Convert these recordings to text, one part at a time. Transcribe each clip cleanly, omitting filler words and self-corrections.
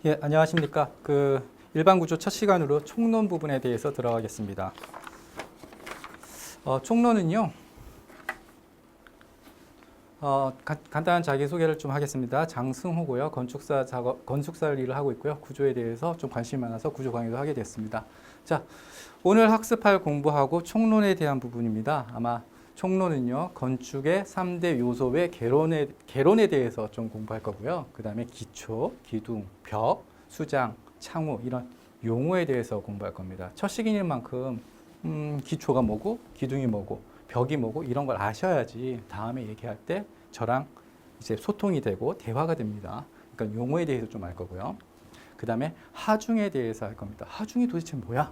예, 안녕하십니까. 일반 구조 첫 시간으로 총론 부분에 대해서 들어가겠습니다. 총론은요, 간단한 자기소개를 좀 하겠습니다. 장승호고요. 건축사 일을 하고 있고요. 구조에 대해서 좀 관심이 많아서 구조 강의도 하게 됐습니다. 자, 오늘 학습할 공부하고 총론에 대한 부분입니다. 아마 총론은요, 건축의 3대 요소 외 개론에 대해서 좀 공부할 거고요. 그 다음에 기초, 기둥, 벽, 수장, 창호 이런 용어에 대해서 공부할 겁니다. 첫 시기인 만큼 기초가 뭐고, 기둥이 뭐고, 벽이 뭐고 이런 걸 아셔야지 다음에 얘기할 때 저랑 이제 소통이 되고 대화가 됩니다. 그러니까 용어에 대해서 좀 알 거고요. 그 다음에 하중에 대해서 할 겁니다. 하중이 도대체 뭐야?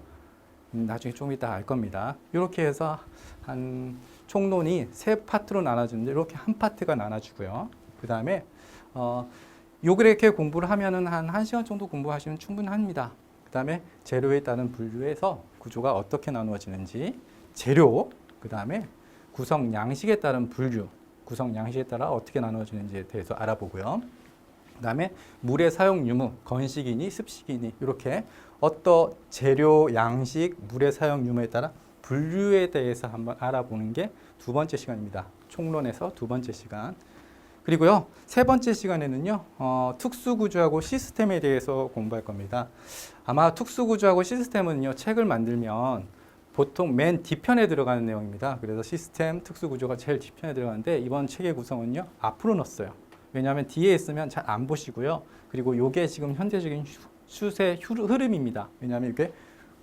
나중에 좀 이따 알 겁니다. 이렇게 해서 한 총론이 세 파트로 나눠지는데 이렇게 한 파트가 나눠지고요. 그 다음에 이렇게 공부를 하면은 한 1시간 정도 공부하시면 충분합니다. 그 다음에 재료에 따른 분류에서 구조가 어떻게 나누어지는지 재료, 그 다음에 구성 양식에 따른 분류, 구성 양식에 따라 어떻게 나누어지는지에 대해서 알아보고요. 그 다음에 물의 사용 유무, 건식이니 습식이니 이렇게 어떤 재료, 양식, 물의 사용 유무에 따라 분류에 대해서 한번 알아보는 게 두 번째 시간입니다. 총론에서 두 번째 시간. 그리고요, 세 번째 시간에는요, 특수구조하고 시스템에 대해서 공부할 겁니다. 아마 특수구조하고 시스템은요, 책을 만들면 보통 맨 뒤편에 들어가는 내용입니다. 그래서 시스템, 특수구조가 제일 뒤편에 들어가는데 이번 책의 구성은요, 앞으로 넣었어요. 왜냐하면 뒤에 있으면 잘 안 보시고요. 그리고 이게 지금 현재적인 추세 흐름입니다. 왜냐하면 이게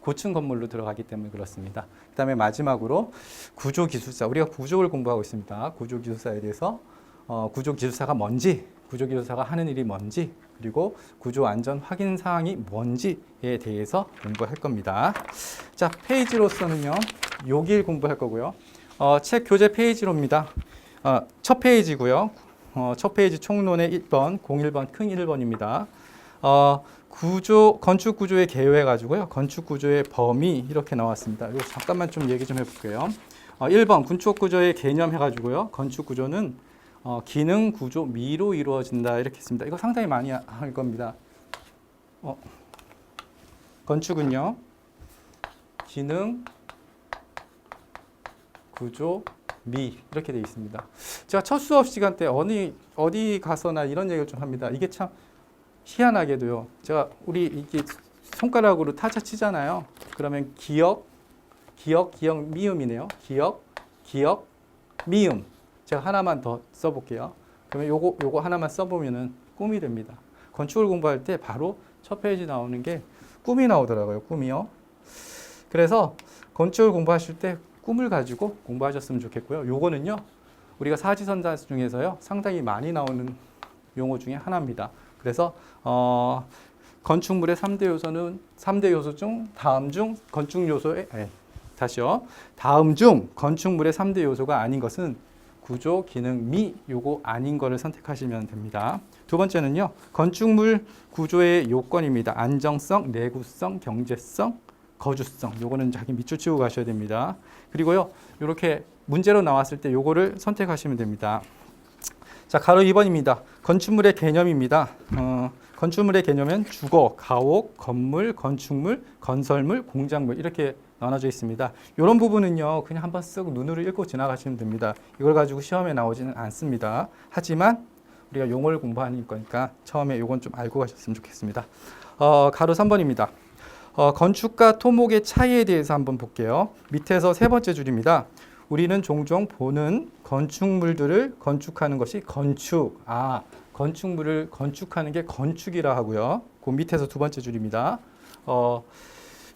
고층 건물로 들어가기 때문에 그렇습니다. 그 다음에 마지막으로 구조기술사, 우리가 구조를 공부하고 있습니다. 구조기술사에 대해서 구조기술사가 뭔지, 구조기술사가 하는 일이 뭔지, 그리고 구조안전 확인 사항이 뭔지에 대해서 공부할 겁니다. 자, 페이지로서는요, 여기를 공부할 거고요. 책 교재 페이지로입니다. 첫 페이지고요. 첫 페이지 총론의 1번, 01번, 큰 1번입니다. 건축 구조의 개요해 가지고요. 건축 구조의 범위 이렇게 나왔습니다. 이거 잠깐만 좀 얘기 좀 해볼게요. 1번 건축 구조의 개념 해가지고요. 건축 구조는 기능 구조 미로 이루어진다 이렇게 했습니다. 이거 상당히 많이 할 겁니다. 건축은요, 기능 구조 미 이렇게 되어 있습니다. 제가 첫 수업 시간 때 어디 가서나 이런 얘기를 좀 합니다. 이게 참 희한하게도요. 우리 이게 손가락으로 타자 치잖아요. 그러면 기역, 미음이네요. 기역, 미음. 제가 하나만 더 써볼게요. 그러면 요거 하나만 써보면은 꿈이 됩니다. 건축을 공부할 때 바로 첫 페이지 나오는 게 꿈이 나오더라고요. 꿈이요. 그래서 건축을 공부하실 때 꿈을 가지고 공부하셨으면 좋겠고요. 요거는요, 우리가 사지선다 중에서요, 상당히 많이 나오는 용어 중에 하나입니다. 그래서 건축물의 3대 요소는 3대 요소 중 다음 중 건축 요소의 다음 중 건축물의 3대 요소가 아닌 것은 구조, 기능, 미 요거 아닌 거를 선택하시면 됩니다. 두 번째는요, 건축물 구조의 요건입니다. 안정성, 내구성, 경제성, 거주성. 요거는 자기 밑줄 치고 가셔야 됩니다. 그리고요, 이렇게 문제로 나왔을 때 요거를 선택하시면 됩니다. 자, 가로 2번입니다. 건축물의 개념입니다. 건축물의 개념은 주거, 가옥, 건물, 건축물, 건설물, 공작물 이렇게 나눠져 있습니다. 이런 부분은요, 그냥 한번 쓱 눈으로 읽고 지나가시면 됩니다. 이걸 가지고 시험에 나오지는 않습니다. 하지만 우리가 용어를 공부하는 거니까 처음에 이건 좀 알고 가셨으면 좋겠습니다. 가로 3번입니다. 건축과 토목의 차이에 대해서 한번 볼게요. 밑에서 세 번째 줄입니다. 우리는 종종 보는 건축물들을 건축하는 것이 건축. 건축물을 건축하는 게 건축이라 하고요. 그 밑에서 두 번째 줄입니다.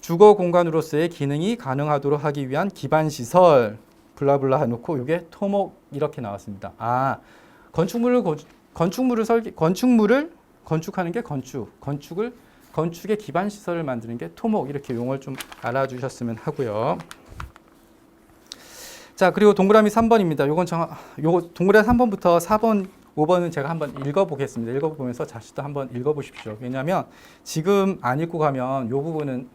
주거 공간으로서의 기능이 가능하도록 하기 위한 기반 시설 블라블라 해놓고 이게 토목 이렇게 나왔습니다. 건축물을 건축하는 게 건축의 기반 시설을 만드는 게 토목 이렇게 용어를 좀 알아주셨으면 하고요. 자, 그리고 동그라미 3번입니다. 요거 동그라미 3번부터 4번, 5번은 제가 한번 읽어보겠습니다. 읽어보면서 자식도 한번 읽어보십시오. 왜냐하면 지금 안 읽고 가면 요 부분은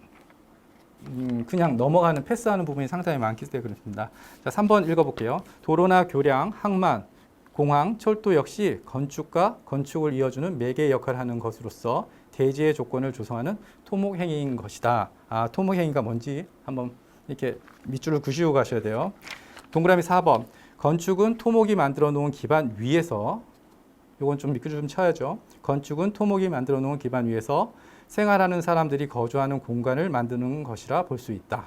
그냥 넘어가는 패스하는 부분이 상당히 많기 때문에 그렇습니다. 자, 3번 읽어볼게요. 도로나 교량, 항만, 공항, 철도 역시 건축과 건축을 이어주는 매개 역할을 하는 것으로서 대지의 조건을 조성하는 토목행위인 것이다. 토목행위가 뭔지 한번 이렇게 밑줄을 그시고 가셔야 돼요. 동그라미 4번. 건축은 토목이 만들어 놓은 기반 위에서, 이건 좀 밑줄 좀 쳐야죠. 건축은 토목이 만들어 놓은 기반 위에서 생활하는 사람들이 거주하는 공간을 만드는 것이라 볼 수 있다.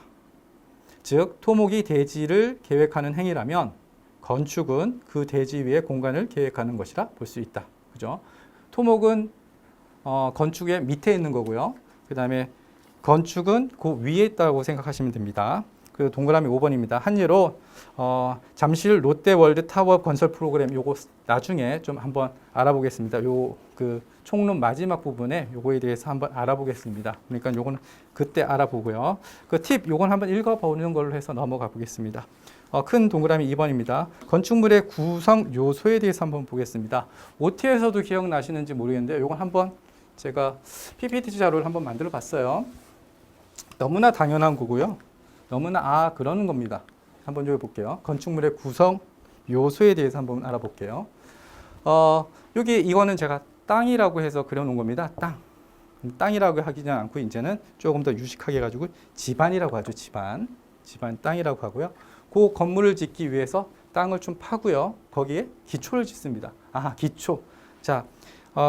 즉, 토목이 대지를 계획하는 행위라면 건축은 그 대지 위에 공간을 계획하는 것이라 볼 수 있다. 그죠? 토목은 건축의 밑에 있는 거고요. 그 다음에 건축은 그 위에 있다고 생각하시면 됩니다. 그 동그라미 5번입니다. 한 예로 잠실 롯데월드 타워 건설 프로그램 요거 나중에 좀 한번 알아보겠습니다. 요 그 총론 마지막 부분에 요거에 대해서 한번 알아보겠습니다. 그러니까 요거는 그때 알아보고요. 그 팁 요건 한번 읽어보는 걸로 해서 넘어가 보겠습니다. 큰 동그라미 2번입니다. 건축물의 구성 요소에 대해서 한번 보겠습니다. OT에서도 기억나시는지 모르겠는데 요건 한번 제가 PPT 자료를 한번 만들어 봤어요. 너무나 당연한 거고요. 너무나 그러는 겁니다. 한번 여기 볼게요. 건축물의 구성 요소에 대해서 한번 알아볼게요. 여기 이거는 제가 땅이라고 해서 그려놓은 겁니다. 땅이라고 하기는 않고 이제는 조금 더 유식하게 해가지고 집안이라고 하죠. 집안 땅이라고 하고요. 그 건물을 짓기 위해서 땅을 좀 파고요. 거기에 기초를 짓습니다. 기초. 자,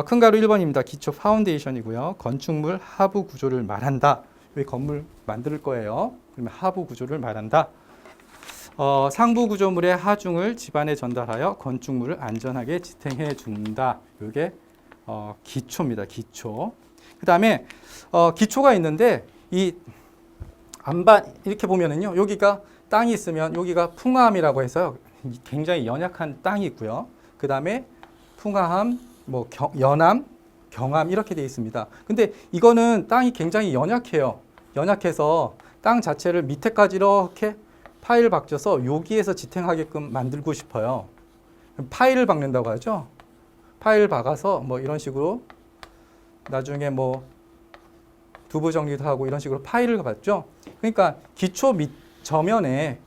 큰 가로 1번입니다. 기초 파운데이션이고요. 건축물 하부 구조를 말한다. 여기 건물 만들 거예요. 그러면 하부 구조를 말한다. 상부 구조물의 하중을 집안에 전달하여 건축물을 안전하게 지탱해 준다. 이게 기초입니다. 기초. 그 다음에 기초가 있는데 이 안반 이렇게 보면은요. 여기가 땅이 있으면 여기가 풍화함이라고 해서 굉장히 연약한 땅이 있고요. 그 다음에 풍화함, 연함, 경함 이렇게 되어 있습니다. 근데 이거는 땅이 굉장히 연약해요. 연약해서 땅 자체를 밑에까지 이렇게 파일 박져서 여기에서 지탱하게끔 만들고 싶어요. 파일을 박는다고 하죠. 파일 박아서 이런 식으로 나중에 두부 정리도 하고 이런 식으로 파일을 박죠. 그러니까 기초 및 저면에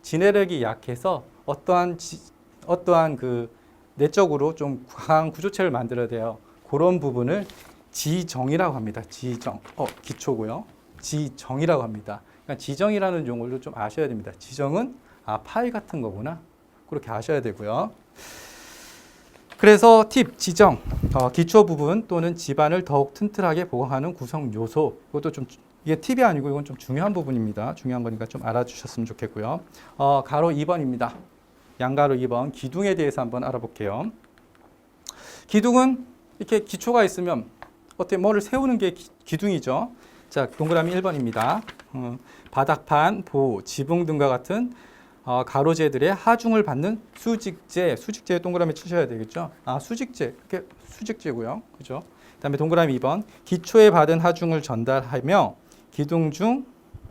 진해력이 약해서 어떠한 그 내적으로 좀 강한 구조체를 만들어야 돼요. 그런 부분을 지정이라고 합니다. 기초고요. 지정이라고 합니다. 그러니까 지정이라는 용어를 좀 아셔야 됩니다. 지정은 파일 같은 거구나. 그렇게 아셔야 되고요. 그래서 팁, 지정, 기초 부분 또는 집안을 더욱 튼튼하게 보강하는 구성 요소. 이것도 좀 이게 팁이 아니고 이건 좀 중요한 부분입니다. 중요한 거니까 좀 알아주셨으면 좋겠고요. 가로 2번입니다. 양가로 2번 기둥에 대해서 한번 알아볼게요. 기둥은 이렇게 기초가 있으면 어떻게 뭐를 세우는 게 기둥이죠. 자, 동그라미 1번입니다. 바닥판, 보, 지붕 등과 같은 가로재들의 하중을 받는 수직재 동그라미 치셔야 되겠죠. 수직재, 이렇게 수직재고요. 그죠? 그다음에 동그라미 2번 기초에 받은 하중을 전달하며 기둥 중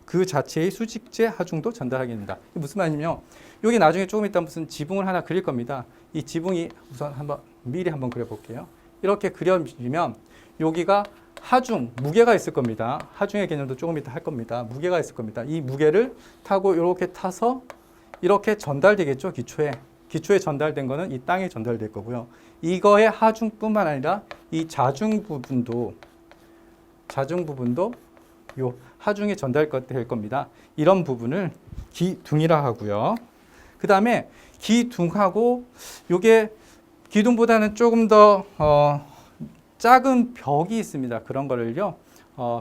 그 자체의 수직재 하중도 전달하게 됩니다. 이게 무슨 말이냐면 여기 나중에 조금 이따 무슨 지붕을 하나 그릴 겁니다. 이 지붕이 우선 미리 한번 그려볼게요. 이렇게 그려지면 여기가 하중, 무게가 있을 겁니다. 하중의 개념도 조금 이따 할 겁니다. 무게가 있을 겁니다. 이 무게를 타고 이렇게 타서 이렇게 전달되겠죠. 기초에 전달된 거는 이 땅에 전달될 거고요. 이거의 하중뿐만 아니라 이 자중 부분도 요 하중에 전달될 겁니다. 이런 부분을 기둥이라 하고요. 그 다음에 기둥하고 요게 기둥보다는 조금 더 작은 벽이 있습니다. 그런 거를요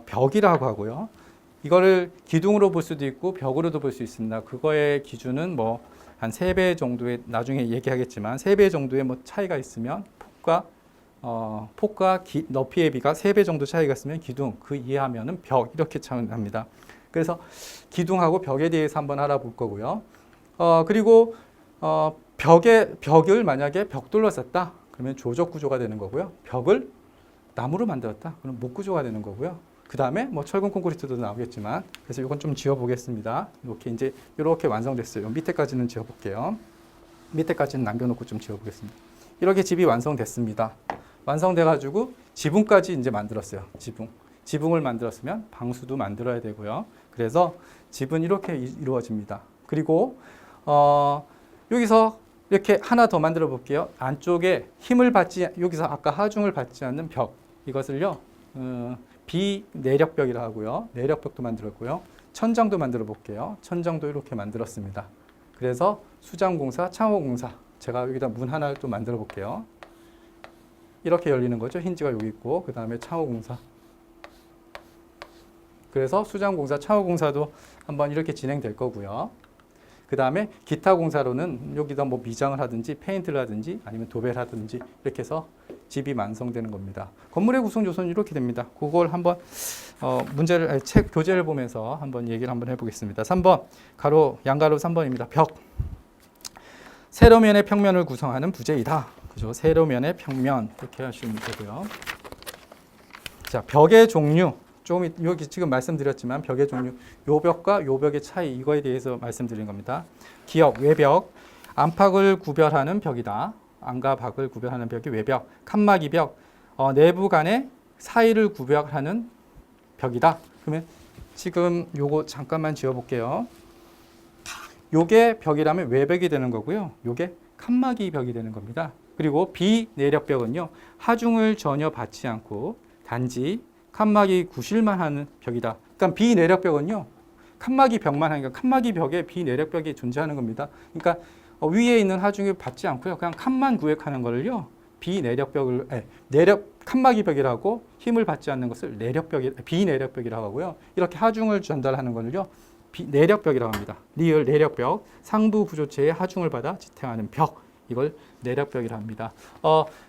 벽이라고 하고요. 이거를 기둥으로 볼 수도 있고 벽으로도 볼 수 있습니다. 그거의 기준은 한 3배 정도의 나중에 얘기하겠지만 3배 정도의 차이가 있으면 폭과 너피의 비가 3배 정도 차이가 있으면 기둥, 그 이하면은 벽 이렇게 차이납니다. 그래서 기둥하고 벽에 대해서 한번 알아볼 거고요. 그리고 벽을 만약에 벽돌로 썼다 그러면 조적 구조가 되는 거고요. 벽을 나무로 만들었다 그럼 목 구조가 되는 거고요. 그 다음에 철근 콘크리트도 나오겠지만 그래서 이건 좀 지워 보겠습니다. 이렇게 완성됐어요. 밑에까지는 지워 볼게요. 밑에까지는 남겨놓고 좀 지워 보겠습니다. 이렇게 집이 완성됐습니다. 완성돼 가지고 지붕까지 이제 만들었어요. 지붕을 만들었으면 방수도 만들어야 되고요. 그래서 집은 이렇게 이루어집니다. 그리고 여기서 이렇게 하나 더 만들어 볼게요. 안쪽에 힘을 받지, 여기서 아까 하중을 받지 않는 벽, 이것을요 비내력벽이라 하고요. 내력벽도 만들었고요. 천장도 만들어 볼게요. 천장도 이렇게 만들었습니다. 그래서 수장공사, 창호공사, 제가 여기다 문 하나를 또 만들어 볼게요. 이렇게 열리는 거죠. 힌지가 여기 있고, 그 다음에 창호공사. 그래서 수장공사, 창호공사도 한번 이렇게 진행될 거고요. 그 다음에 기타 공사로는 여기다 뭐 미장을 하든지 페인트를 하든지 아니면 도배를 하든지 이렇게 해서 집이 완성되는 겁니다. 건물의 구성 요소는 이렇게 됩니다. 그걸 한번 책 교재를 보면서 한번 얘기를 한번 해보겠습니다. 3번 가로 양가로 3번입니다. 벽. 세로면의 평면을 구성하는 부재이다. 그죠? 세로면의 평면 이렇게 하시면 되고요. 자, 벽의 종류. 조금 여기 지금 말씀드렸지만 벽의 종류, 요 벽과 요 벽의 차이, 이거에 대해서 말씀드린 겁니다. 기역, 외벽, 안팎을 구별하는 벽이다. 안과 밖을 구별하는 벽이 외벽, 칸막이 벽, 내부 간의 사이를 구별하는 벽이다. 그러면 지금 요거 잠깐만 지워볼게요. 요게 벽이라면 외벽이 되는 거고요. 요게 칸막이 벽이 되는 겁니다. 그리고 비내력벽은요, 하중을 전혀 받지 않고 단지 칸막이 구실만 하는 벽이다. 그러니까 비내력벽은요, 칸막이 벽만 하니까 칸막이 벽에 비내력벽이 존재하는 겁니다. 그러니까 위에 있는 하중을 받지 않고요, 그냥 칸만 구획하는 거를요, 칸막이 벽이라고 힘을 받지 않는 것을 비내력벽이라고 하고요. 이렇게 하중을 전달하는 거를요, 내력벽이라고 합니다. 리을 내력벽, 상부 구조체에 하중을 받아 지탱하는 벽, 이걸 내력벽이라고 합니다.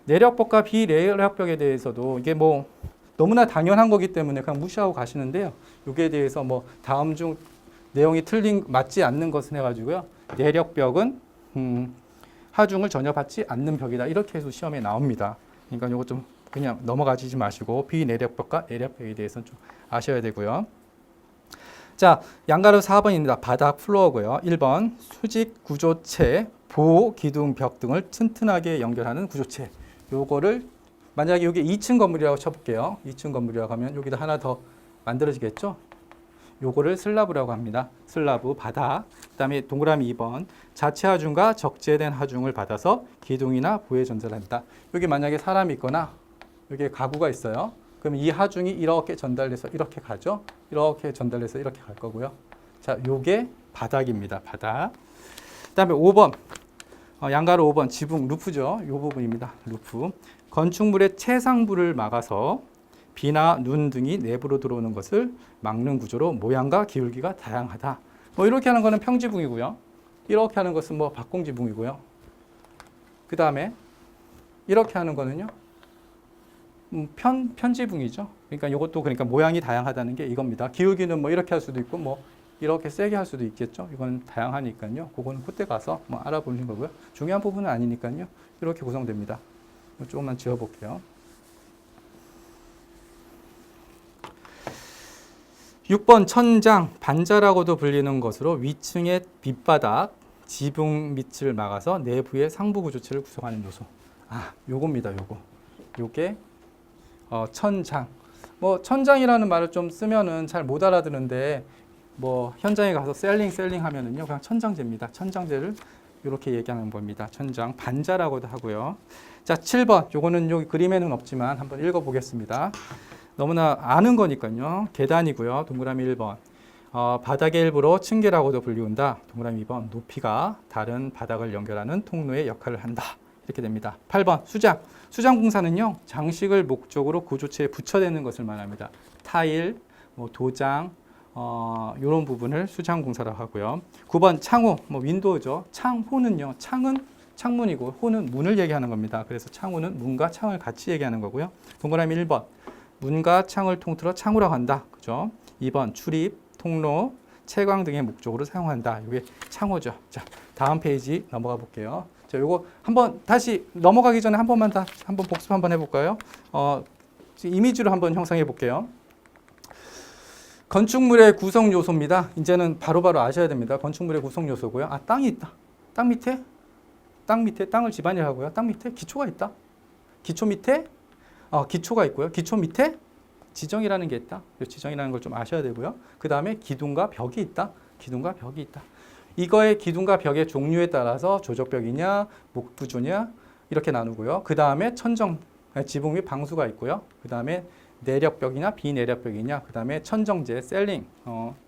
내력벽과 비내력벽에 대해서도 이게 뭐 너무나 당연한 거기 때문에 그냥 무시하고 가시는데요. 여기에 대해서 뭐 다음 중 내용이 맞지 않는 것은 해가지고요. 내력벽은 하중을 전혀 받지 않는 벽이다. 이렇게 해서 시험에 나옵니다. 그러니까 이거 좀 그냥 넘어가지 마시고 비내력벽과 내력벽에 대해서는 좀 아셔야 되고요. 자, 양가로 4번입니다. 바닥 플로어고요. 1번 수직 구조체, 보, 기둥, 벽 등을 튼튼하게 연결하는 구조체. 요거를 만약에 여기 2층 건물이라고 쳐볼게요. 2층 건물이라고 하면 여기다 하나 더 만들어지겠죠? 요거를 슬라브라고 합니다. 슬라브, 바닥. 그 다음에 동그라미 2번. 자체 하중과 적재된 하중을 받아서 기둥이나 보에 전달한다. 여기 만약에 사람이 있거나 여기 가구가 있어요. 그럼 이 하중이 이렇게 전달돼서 이렇게 가죠? 이렇게 전달돼서 이렇게 갈 거고요. 자, 요게 바닥입니다. 바닥. 그 다음에 5번. 양가로 5번. 지붕, 루프죠. 요 부분입니다. 루프. 건축물의 최상부를 막아서 비나 눈 등이 내부로 들어오는 것을 막는 구조로 모양과 기울기가 다양하다. 뭐 이렇게 하는 거는 평지붕이고요. 이렇게 하는 것은 뭐 박공지붕이고요. 그 다음에 이렇게 하는 거는요, 편지붕이죠. 그러니까 이것도 그러니까 모양이 다양하다는 게 이겁니다. 기울기는 뭐 이렇게 할 수도 있고 뭐 이렇게 세게 할 수도 있겠죠. 이건 다양하니까요. 그거는 그때 가서 뭐 알아보는 거고요. 중요한 부분은 아니니까요. 이렇게 구성됩니다. 조금만 지워볼게요. 6번 천장, 반자라고도 불리는 것으로 위층의 밑바닥, 지붕 밑을 막아서 내부의 상부 구조체를 구성하는 요소. 요겁니다. 요게 천장. 뭐 천장이라는 말을 좀 쓰면은 잘 못 알아듣는데 뭐 현장에 가서 셀링 하면은요, 그냥 천장재입니다. 천장재를 이렇게 얘기하는 겁니다. 천장, 반자라고도 하고요. 자, 7번. 요거는 여기 그림에는 없지만 한번 읽어보겠습니다. 너무나 아는 거니까요. 계단이고요. 동그라미 1번. 바닥의 일부로 층계라고도 불리운다. 동그라미 2번. 높이가 다른 바닥을 연결하는 통로의 역할을 한다. 이렇게 됩니다. 8번. 수장. 수장 공사는요, 장식을 목적으로 구조체에 붙여대는 것을 말합니다. 타일, 뭐 도장, 이런 부분을 수장 공사라고 하고요. 9번. 창호, 뭐 윈도우죠. 창호는요, 창은 창문이고 호는 문을 얘기하는 겁니다. 그래서 창호는 문과 창을 같이 얘기하는 거고요. 동그라미 1번. 문과 창을 통틀어 창호라고 한다. 그죠? 2번. 출입, 통로, 채광 등의 목적으로 사용한다. 이게 창호죠. 자, 다음 페이지 넘어가 볼게요. 자, 요거 한번 다시 넘어가기 전에 한 번만 한번 복습 한번 해볼까요? 이미지로 한번 형성해 볼게요. 건축물의 구성 요소입니다. 이제는 바로바로 아셔야 됩니다. 건축물의 구성 요소고요. 땅이 있다. 땅 밑에 땅을 집안이라고 하고요. 땅 밑에 기초가 있다. 기초 밑에 기초가 있고요. 기초 밑에 지정이라는 게 있다. 지정이라는 걸 좀 아셔야 되고요. 그 다음에 기둥과 벽이 있다. 기둥과 벽이 있다. 이거의 기둥과 벽의 종류에 따라서 조적벽이냐, 목구조냐 이렇게 나누고요. 그 다음에 천정, 지붕 및 방수가 있고요. 그 다음에 내력벽이냐, 비내력벽이냐, 그 다음에 천정재, 셀링,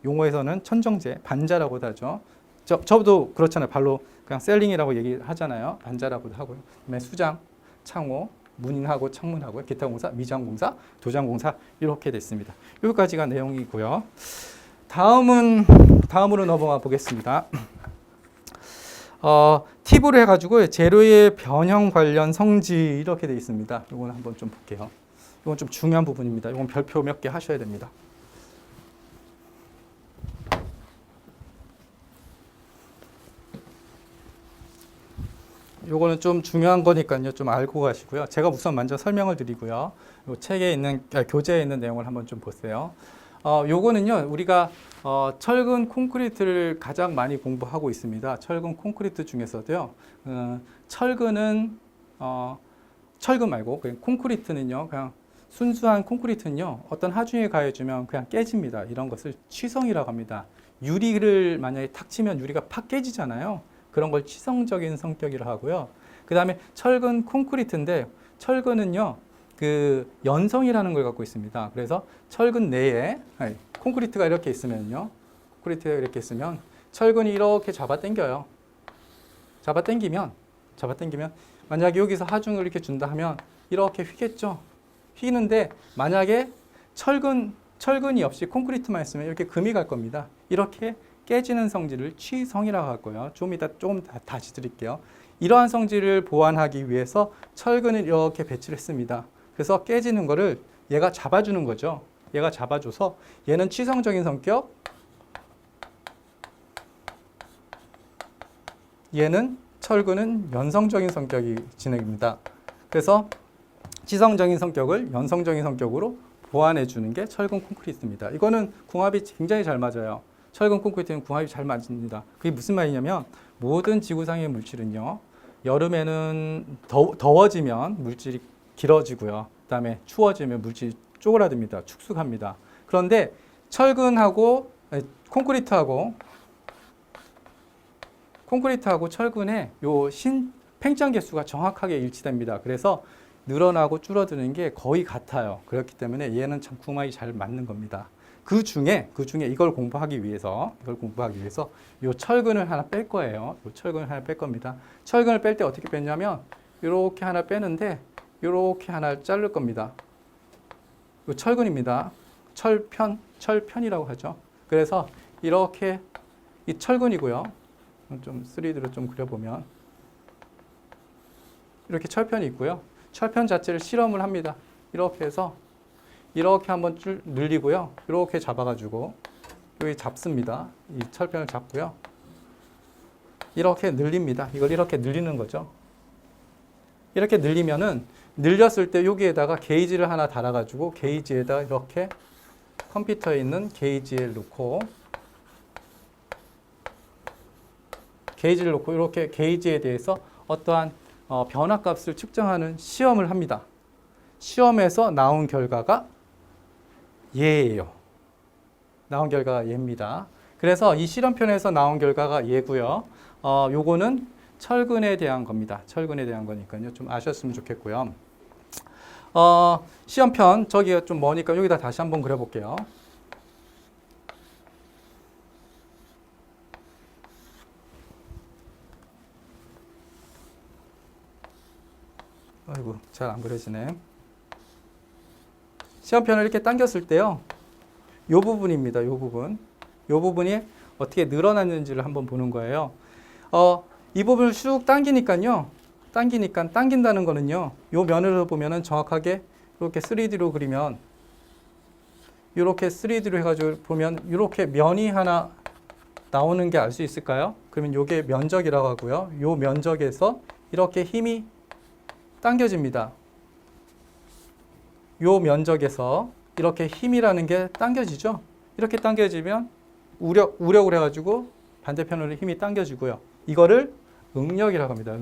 용어에서는 천정재, 반자라고도 하죠. 저도 그렇잖아요. 발로 그냥 셀링이라고 얘기하잖아요. 반자라고도 하고요. 그다음에 수장, 창호, 문인하고 창문하고 기타 공사, 미장 공사, 도장 공사 이렇게 됐습니다. 여기까지가 내용이고요. 다음으로 넘어가 보겠습니다. 팁으로 해가지고 재료의 변형 관련 성지 이렇게 되어 있습니다. 이거는 한번 좀 볼게요. 이건 좀 중요한 부분입니다. 이건 별표 몇 개 하셔야 됩니다. 요거는 좀 중요한 거니까요. 좀 알고 가시고요. 제가 우선 먼저 설명을 드리고요. 요 책에 있는 교재에 있는 내용을 한번 좀 보세요. 요거는요. 우리가 철근 콘크리트를 가장 많이 공부하고 있습니다. 철근 콘크리트 중에서도요. 철근 말고 그냥 콘크리트는요. 그냥 순수한 콘크리트는요. 어떤 하중에 가해주면 그냥 깨집니다. 이런 것을 취성이라고 합니다. 유리를 만약에 탁 치면 유리가 팍 깨지잖아요. 그런 걸 취성적인 성격이라고 하고요. 그 다음에 철근 콘크리트인데 철근은요. 그 연성이라는 걸 갖고 있습니다. 그래서 철근 내에 콘크리트가 이렇게 있으면요. 콘크리트가 이렇게 있으면 철근이 이렇게 잡아당겨요. 잡아당기면 만약에 여기서 하중을 이렇게 준다 하면 이렇게 휘겠죠. 휘는데 만약에 철근이 없이 콘크리트만 있으면 이렇게 금이 갈 겁니다. 이렇게 깨지는 성질을 취성이라고 할 거예요. 좀 이따 조금 다시 드릴게요. 이러한 성질을 보완하기 위해서 철근을 이렇게 배치를 했습니다. 그래서 깨지는 거를 얘가 잡아주는 거죠. 얘가 잡아줘서 얘는 취성적인 성격, 얘는 철근은 연성적인 성격이 진행입니다. 그래서 취성적인 성격을 연성적인 성격으로 보완해 주는 게 철근 콘크리트입니다. 이거는 궁합이 굉장히 잘 맞아요. 철근 콘크리트는 궁합이 잘 맞습니다. 그게 무슨 말이냐면 모든 지구상의 물질은요. 여름에는 더워지면 물질이 길어지고요. 그다음에 추워지면 물질이 쪼그라듭니다. 축축합니다. 그런데 콘크리트하고 철근의 요 팽창 개수가 정확하게 일치됩니다. 그래서 늘어나고 줄어드는 게 거의 같아요. 그렇기 때문에 얘는 참 궁합이 잘 맞는 겁니다. 그 중에 이걸 공부하기 위해서 요 철근을 하나 뺄 거예요. 요 철근을 하나 뺄 겁니다. 철근을 뺄 때 어떻게 뺐냐면 이렇게 하나 빼는데 이렇게 하나 자를 겁니다. 요 철근입니다. 철편이라고 하죠. 그래서 이렇게 이 철근이고요. 좀 3D로 좀 그려보면 이렇게 철편이 있고요. 철편 자체를 실험을 합니다. 이렇게 해서 이렇게 한번 줄 늘리고요. 이렇게 잡아가지고 여기 잡습니다. 이 철편을 잡고요. 이렇게 늘립니다. 이걸 이렇게 늘리는 거죠. 이렇게 늘리면은 늘렸을 때 여기에다가 게이지를 하나 달아가지고 게이지에다 이렇게 컴퓨터에 있는 게이지를 놓고 이렇게 게이지에 대해서 어떠한 변화값을 측정하는 시험을 합니다. 시험에서 나온 결과가 얘예요. 나온 결과가 얘입니다. 그래서 이 실험편에서 나온 결과가 얘고요. 요거는 철근에 대한 겁니다. 철근에 대한 거니까요. 좀 아셨으면 좋겠고요. 시험편 저기가 좀 머니까 여기다 다시 한번 그려볼게요. 아이고 잘 안 그려지네. 시험편을 이렇게 당겼을 때요. 요 부분입니다. 요 부분이 어떻게 늘어났는지를 한번 보는 거예요. 이 부분을 쭉 당긴다는 거는요. 요 면으로 보면은 정확하게 이렇게 3D로 그리면 이렇게 3D로 해가지고 보면 이렇게 면이 하나 나오는 게 알 수 있을까요? 그러면 요게 면적이라고 하고요. 요 면적에서 이렇게 힘이 당겨집니다. 요 면적에서 이렇게 힘이라는 게 당겨지죠. 이렇게 당겨지면 우력을 해가지고 반대편으로 힘이 당겨지고요. 이거를 응력이라고 합니다.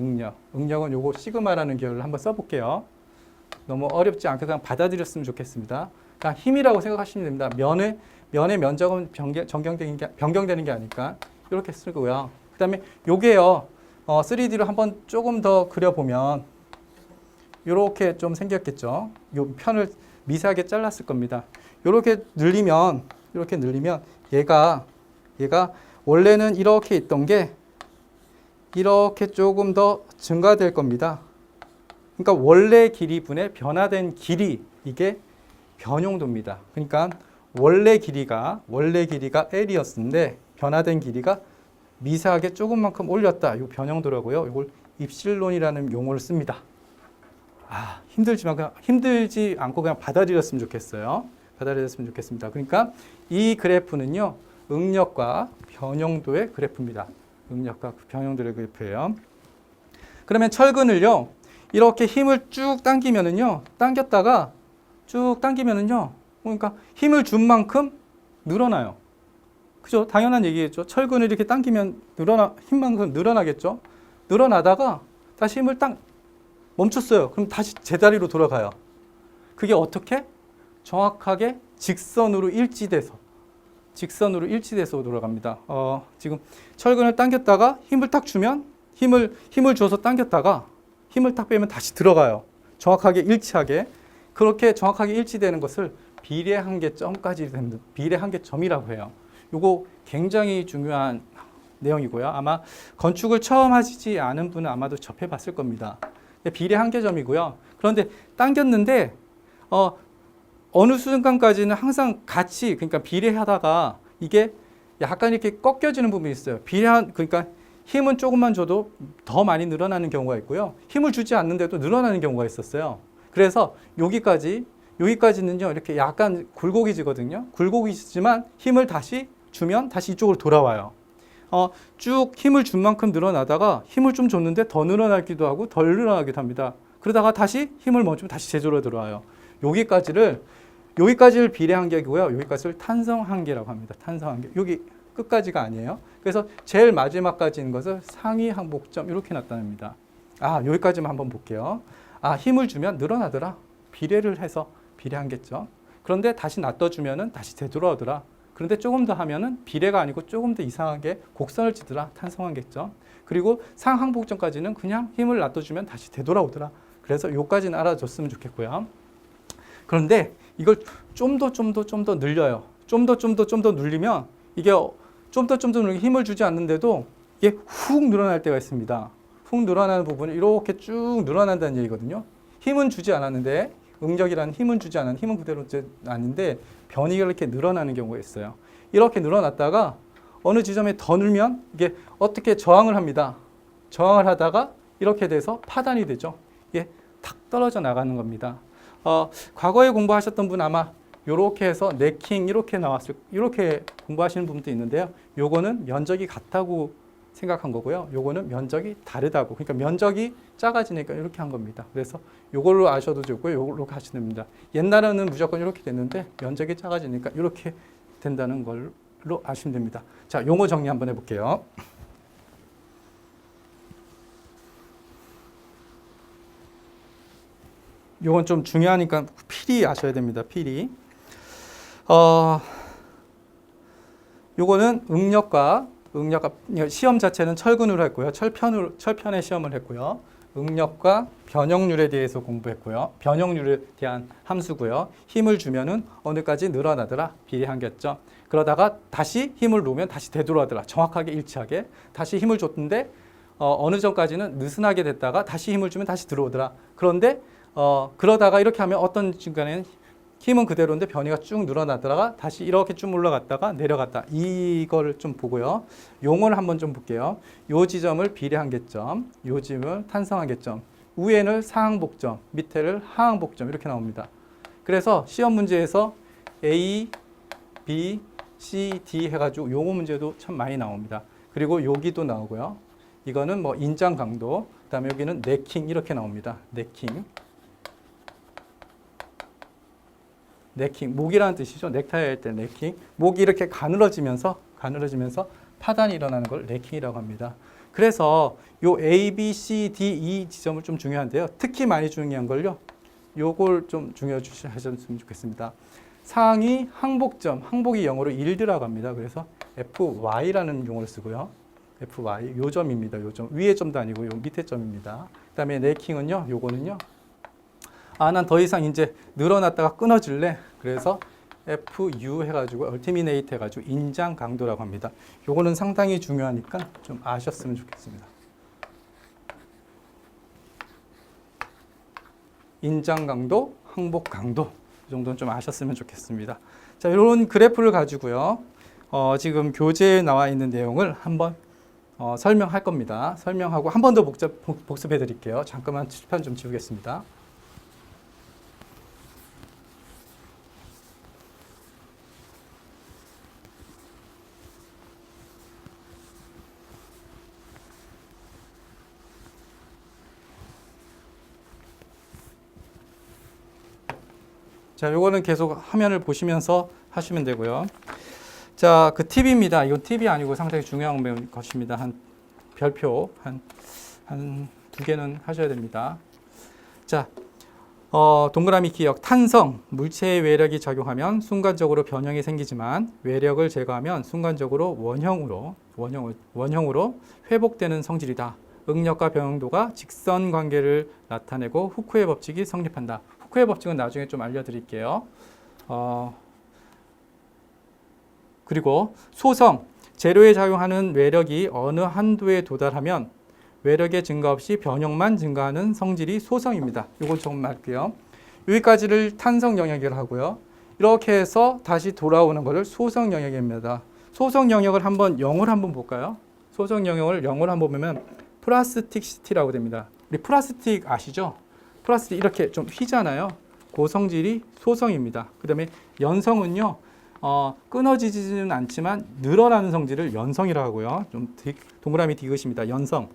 응력은 요거 시그마라는 계열을 한번 써볼게요. 너무 어렵지 않게 그냥 받아들였으면 좋겠습니다. 그냥 힘이라고 생각하시면 됩니다. 면의 면적은 변경되는 게 아니까 이렇게 쓰고요. 그다음에 요게요. 3D로 한번 조금 더 그려보면 요렇게 좀 생겼겠죠. 요 편을 미세하게 잘랐을 겁니다. 요렇게 늘리면 얘가 원래는 이렇게 있던 게 이렇게 조금 더 증가될 겁니다. 그러니까 원래 길이분의 변화된 길이, 이게 변용도입니다. 그러니까 원래 길이가 L이었는데 변화된 길이가 미세하게 조금만큼 올렸다. 이 변형도라고요. 이걸 입실론이라는 용어를 씁니다. 힘들지 않고 그냥 받아들였으면 좋겠어요. 받아들였으면 좋겠습니다. 그러니까 이 그래프는요, 응력과 변형도의 그래프입니다. 응력과 변형도의 그래프예요. 그러면 철근을요, 이렇게 힘을 쭉 당기면은요, 그러니까 힘을 준 만큼 늘어나요. 그죠? 당연한 얘기겠죠. 철근을 이렇게 당기면 힘만큼 늘어나겠죠. 늘어나다가 다시 힘을 멈췄어요. 그럼 다시 제자리로 돌아가요. 그게 어떻게? 정확하게 직선으로 일치돼서 돌아갑니다. 지금 철근을 당겼다가 힘을 딱 주면 힘을 줘서 당겼다가 힘을 딱 빼면 다시 들어가요. 정확하게 일치하게. 그렇게 정확하게 일치되는 것을 비례한계점까지 됩니다. 비례한계점이라고 해요. 요거 굉장히 중요한 내용이고요. 아마 건축을 처음 하시지 않은 분은 아마도 접해봤을 겁니다. 비례한계점이고요. 그런데 당겼는데 어느 순간까지는 항상 같이, 그러니까 비례하다가 이게 약간 이렇게 꺾여지는 부분이 있어요. 그러니까 힘은 조금만 줘도 더 많이 늘어나는 경우가 있고요. 힘을 주지 않는데도 늘어나는 경우가 있었어요. 그래서 여기까지는요, 이렇게 약간 굴곡이지거든요. 굴곡이지만 힘을 다시 주면 다시 이쪽으로 돌아와요. 쭉 힘을 준 만큼 늘어나다가 힘을 좀 줬는데 더 늘어나기도 하고 덜 늘어나기도 합니다. 그러다가 다시 힘을 멈추면 다시 제조로 들어와요. 여기까지를 비례한계고요. 여기까지를 탄성한계라고 합니다. 탄성한계. 여기 끝까지가 아니에요. 그래서 제일 마지막까지 있는 것을 상위 항복점 이렇게 나타냅니다. 여기까지만 한번 볼게요. 힘을 주면 늘어나더라. 비례를 해서 비례한계점. 그런데 다시 놔둬주면은 다시 되돌아오더라. 그런데 조금 더 하면은 비례가 아니고 조금 더 이상하게 곡선을 치더라. 탄성한계점. 그리고 상항복점까지는 그냥 힘을 놔둬주면 다시 되돌아오더라. 그래서 요까지는 알아줬으면 좋겠고요. 그런데 이걸 좀 더 늘려요. 좀 더 늘리면 이게 좀 더 늘리면 힘을 주지 않는데도 이게 훅 늘어날 때가 있습니다. 훅 늘어나는 부분이 이렇게 쭉 늘어난다는 얘기거든요. 힘은 주지 않았는데, 응력이라는 힘은 주지 않은 힘은 그대로 아닌데 변이가 이렇게 늘어나는 경우가 있어요. 이렇게 늘어났다가 어느 지점에 더 늘면 이게 어떻게 저항을 합니다. 저항을 하다가 이렇게 돼서 파단이 되죠. 이게 탁 떨어져 나가는 겁니다. 과거에 공부하셨던 분 아마 이렇게 해서 네킹 이렇게 공부하시는 분도 있는데요. 요거는 면적이 같다고 생각한 거고요. 요거는 면적이 다르다고. 그러니까 면적이 작아지니까 이렇게 한 겁니다. 그래서 요걸로 아셔도 좋고요. 요걸로 하시면 됩니다. 옛날에는 무조건 이렇게 됐는데 면적이 작아지니까 이렇게 된다는 걸로 아시면 됩니다. 자, 용어 정리 한번 해볼게요. 요건 좀 중요하니까 필히 아셔야 됩니다. 필히. 요거는 응력과 시험 자체는 철근으로 했고요. 철편의 시험을 했고요. 응력과 변형률에 대해서 공부했고요. 변형률에 대한 함수고요. 힘을 주면은 어느까지 늘어나더라. 비례한계점. 그러다가 다시 힘을 놓으면 다시 되돌아더라. 정확하게 일치하게. 다시 힘을 줬는데 어느 정도까지는 느슨하게 됐다가 다시 힘을 주면 다시 들어오더라. 그런데 그러다가 이렇게 하면 어떤 순간에는 힘은 그대로인데 변이가 쭉 늘어나다가 다시 이렇게 쭉 올라갔다가 내려갔다. 이거를 좀 보고요. 용어를 한번 좀 볼게요. 요 지점을 비례한계점, 요 지점을 탄성한계점, 위에는 상항복점, 밑에를 하항복점 이렇게 나옵니다. 그래서 시험 문제에서 A, B, C, D 해가지고 용어 문제도 참 많이 나옵니다. 그리고 여기도 나오고요. 이거는 뭐 인장 강도, 그다음에 여기는 네킹 이렇게 나옵니다. 네킹. 목이라는 뜻이죠. 넥타이 할 때 네킹. 목이 이렇게 가늘어지면서 파단이 일어나는 걸 네킹이라고 합니다. 그래서 요 A, B, C, D, E 지점을 좀 중요한데요. 특히 많이 중요한 걸요. 요걸 좀 중요해 주셨으면 좋겠습니다. 상위 항복점, 항복이 영어로 일드라고 합니다. 그래서 FY라는 용어를 쓰고요. FY 요 점입니다. 요 점. 위에 점도 아니고 요 밑에 점입니다. 그다음에 네킹은요. 요거는요. 난 더 이상 이제 늘어났다가 끊어질래. 그래서 FU 해가지고 얼티미네이트 해가지고 인장 강도라고 합니다. 요거는 상당히 중요하니까 좀 아셨으면 좋겠습니다. 인장 강도, 항복 강도 이 정도는 좀 아셨으면 좋겠습니다. 자, 이런 그래프를 가지고요. 지금 교재에 나와 있는 내용을 한번 설명할 겁니다. 설명하고 한 번 더 복습해 드릴게요. 잠깐만 칠판 좀 지우겠습니다. 자, 요거는 계속 화면을 보시면서 하시면 되고요. 자, 그 팁입니다. 이건 팁이 아니고 상당히 중요한 것입니다. 한 별표 한 두 개는 하셔야 됩니다. 자, 동그라미 기억. 탄성, 물체의 외력이 작용하면 순간적으로 변형이 생기지만 외력을 제거하면 순간적으로 원형으로 회복되는 성질이다. 응력과 변형도가 직선 관계를 나타내고 후쿠의 법칙이 성립한다. 후쿠의 법칙은 나중에 좀 알려드릴게요. 그리고 소성, 재료에 작용하는 외력이 어느 한도에 도달하면 외력의 증가 없이 변형만 증가하는 성질이 소성입니다. 이건 조금 할게요. 여기까지를 탄성 영역이라고 하고요. 이렇게 해서 다시 돌아오는 것을 소성 영역입니다. 소성 영역을 한번 영어로 한번 볼까요? 소성 영역을 영어로 한번 보면 플라스틱시티라고 됩니다. 우리 플라스틱 아시죠? 플라스틱 이렇게 좀 휘잖아요. 그 성질이 소성입니다. 그 다음에 연성은요. 끊어지지는 않지만 늘어나는 성질을 연성이라고 하고요. 좀 동그라미 디귿입니다. 연성.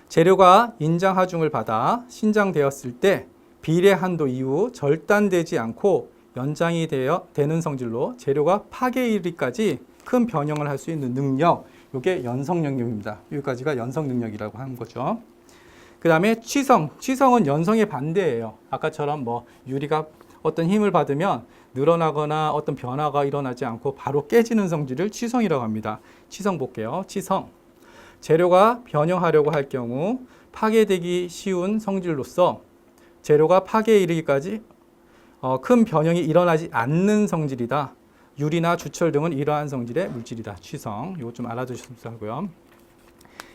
재료가 인장하중을 받아 신장되었을 때 비례 한도 이후 절단되지 않고 연장이 되는 성질로 재료가 파괴에 이르기까지 큰 변형을 할 수 있는 능력, 이게 연성 능력입니다. 여기까지가 연성 능력이라고 하는 거죠. 그 다음에 취성. 취성은 연성의 반대예요. 아까처럼 뭐 유리가 어떤 힘을 받으면 늘어나거나 어떤 변화가 일어나지 않고 바로 깨지는 성질을 취성이라고 합니다. 취성 볼게요. 취성. 재료가 변형하려고 할 경우 파괴되기 쉬운 성질로서 재료가 파괴에 이르기까지 큰 변형이 일어나지 않는 성질이다. 유리나 주철 등은 이러한 성질의 물질이다. 취성. 이거 좀 알아두셨으면 하고요.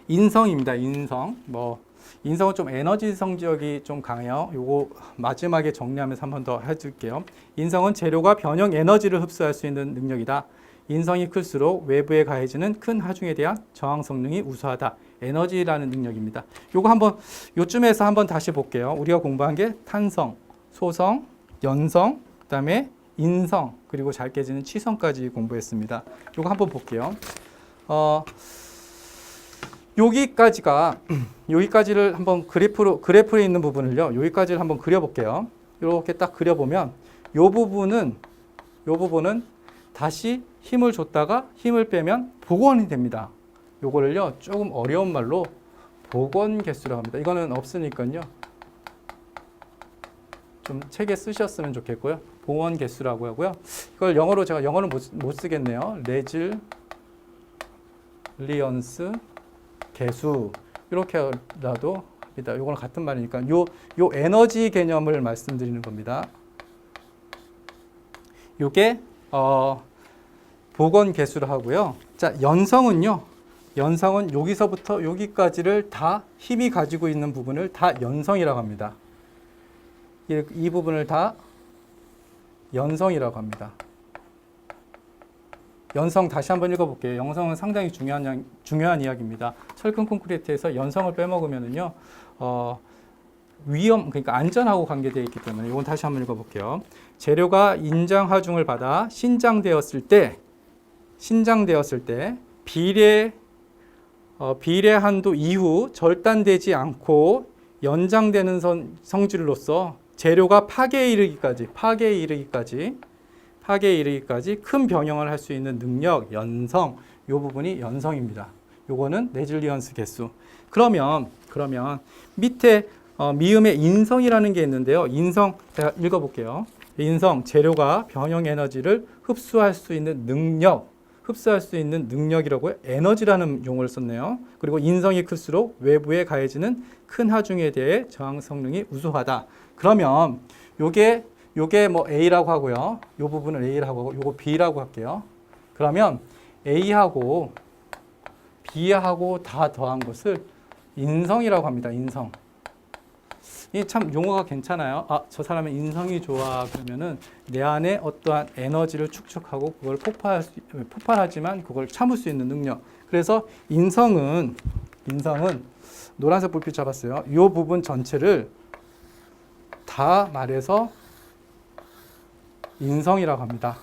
인성입니다. 인성. 인성은 좀 에너지 성질이 좀 강해요. 요거 마지막에 정리하면서 한 번 더 해줄게요. 인성은 재료가 변형 에너지를 흡수할 수 있는 능력이다. 인성이 클수록 외부에 가해지는 큰 하중에 대한 저항 성능이 우수하다. 에너지라는 능력입니다. 요거 한번 요쯤에서 한번 다시 볼게요. 우리가 공부한 게 탄성, 소성, 연성, 그다음에 인성, 그리고 잘 깨지는 취성까지 공부했습니다. 요거 한번 볼게요. 여기까지를 한번 그래프에 있는 부분을요. 여기까지를 한번 그려볼게요. 이렇게 딱 그려보면 요 부분은 다시 힘을 줬다가 힘을 빼면 복원이 됩니다. 요거를요 조금 어려운 말로 복원 개수라고 합니다. 이거는 없으니까요. 좀 책에 쓰셨으면 좋겠고요. 복원 개수라고 하고요. 이걸 영어로 제가 영어는 못 쓰겠네요. 레질리언스 개수 이렇게라도 합니다. 이거는 같은 말이니까 요 에너지 개념을 말씀드리는 겁니다. 요게 복원 개수를 하고요. 자, 연성은 여기서부터 여기까지를 다 힘이 가지고 있는 부분을 다 연성이라고 합니다. 이 부분을 다 연성이라고 합니다. 연성 다시 한번 읽어볼게요. 연성은 상당히 중요한 이야기입니다. 철근 콘크리트에서 연성을 빼먹으면은요, 그러니까 안전하고 관계되어 있기 때문에 이건 다시 한번 읽어볼게요. 재료가 인장 하중을 받아 신장되었을 때 비례 한도 이후 절단되지 않고 연장되는 성질로서 재료가 파괴에 이르기까지 큰 변형을 할 수 있는 능력, 연성, 이 부분이 연성입니다. 요거는 레질리언스 개수. 그러면 밑에 미음의 인성이라는 게 있는데요. 인성 제가 읽어볼게요. 인성, 재료가 변형 에너지를 흡수할 수 있는 능력, 흡수할 수 있는 능력이라고 에너지라는 용어를 썼네요. 그리고 인성이 클수록 외부에 가해지는 큰 하중에 대해 저항 성능이 우수하다. 그러면 요게 뭐 A라고 하고요. 요 부분을 A라고 하고 요거 B라고 할게요. 그러면 A하고 B하고 다 더한 것을 인성이라고 합니다. 인성. 이 참 용어가 괜찮아요. 아, 저 사람은 인성이 좋아. 그러면은 내 안에 어떠한 에너지를 축적하고 그걸 폭발하지만 그걸 참을 수 있는 능력. 그래서 인성은 노란색 불빛 잡았어요. 이 부분 전체를 다 말해서 인성이라고 합니다.